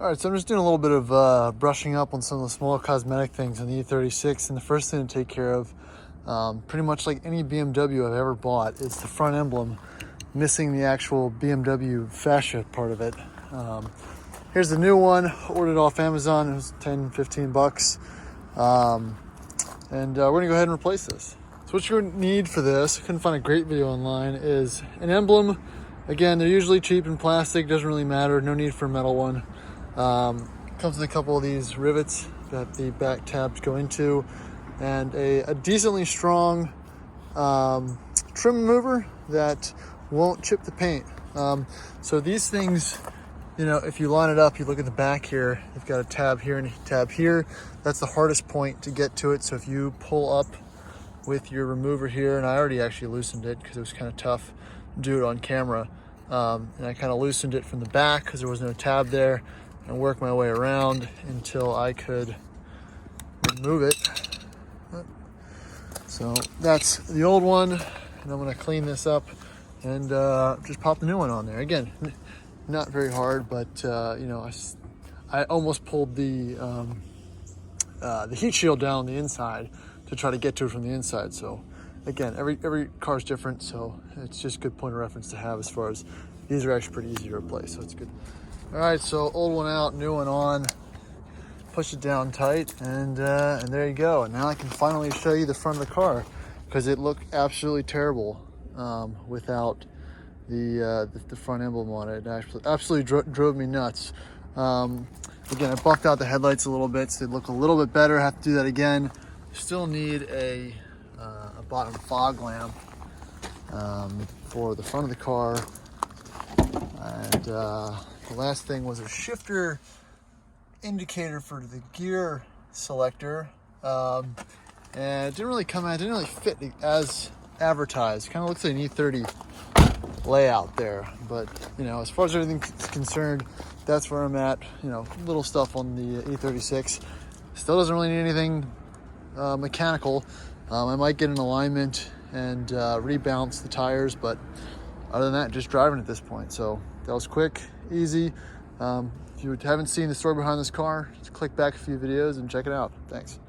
All right, so I'm just doing a little bit of brushing up on some of the small cosmetic things on the E36, and the first thing to take care of, pretty much like any BMW I've ever bought, is the front emblem missing the actual BMW fascia part of it. Here's the new one, ordered off Amazon. It was 10-15 bucks, and we're gonna go ahead and replace this. So what you're gonna need for this, I couldn't find a great video online, is an emblem. Again, they're usually cheap in plastic, doesn't really matter, no need for a metal one. Comes with a couple of these rivets that the back tabs go into, and a decently strong trim remover that won't chip the paint. So these things, you know, if you line it up, you look at the back here, you've got a tab here and a tab here. That's the hardest point to get to it. So if you pull up with your remover here, and I already actually loosened it because it was kind of tough to do it on camera, and I kind of loosened it from the back because there was no tab there, and work my way around until I could remove it. So that's the old one, and I'm gonna clean this up and just pop the new one on there. Again, not very hard, but you know, I almost pulled the heat shield down on the inside to try to get to it from the inside. So again, every car is different, so it's just a good point of reference to have as far as these are actually pretty easy to replace, so it's good. All right, so old one out, new one on. Push it down tight, and there you go. And now I can finally show you the front of the car, because it looked absolutely terrible without the front emblem on it. It absolutely drove me nuts. Again, I buffed out the headlights a little bit so they look a little bit better. I have to do that again. Still need a bottom fog lamp for the front of the car, and the last thing was a shifter indicator for the gear selector, and it didn't really come out, it didn't really fit as advertised. Kind of looks like an E30 layout there, but you know, as far as everything's concerned, that's where I'm at. You know, little stuff on the E36. Still doesn't really need anything mechanical. I might get an alignment and rebounce the tires, but other than that, just driving at this point. So that was quick, easy. If you haven't seen the story behind this car, just click back a few videos and check it out. Thanks.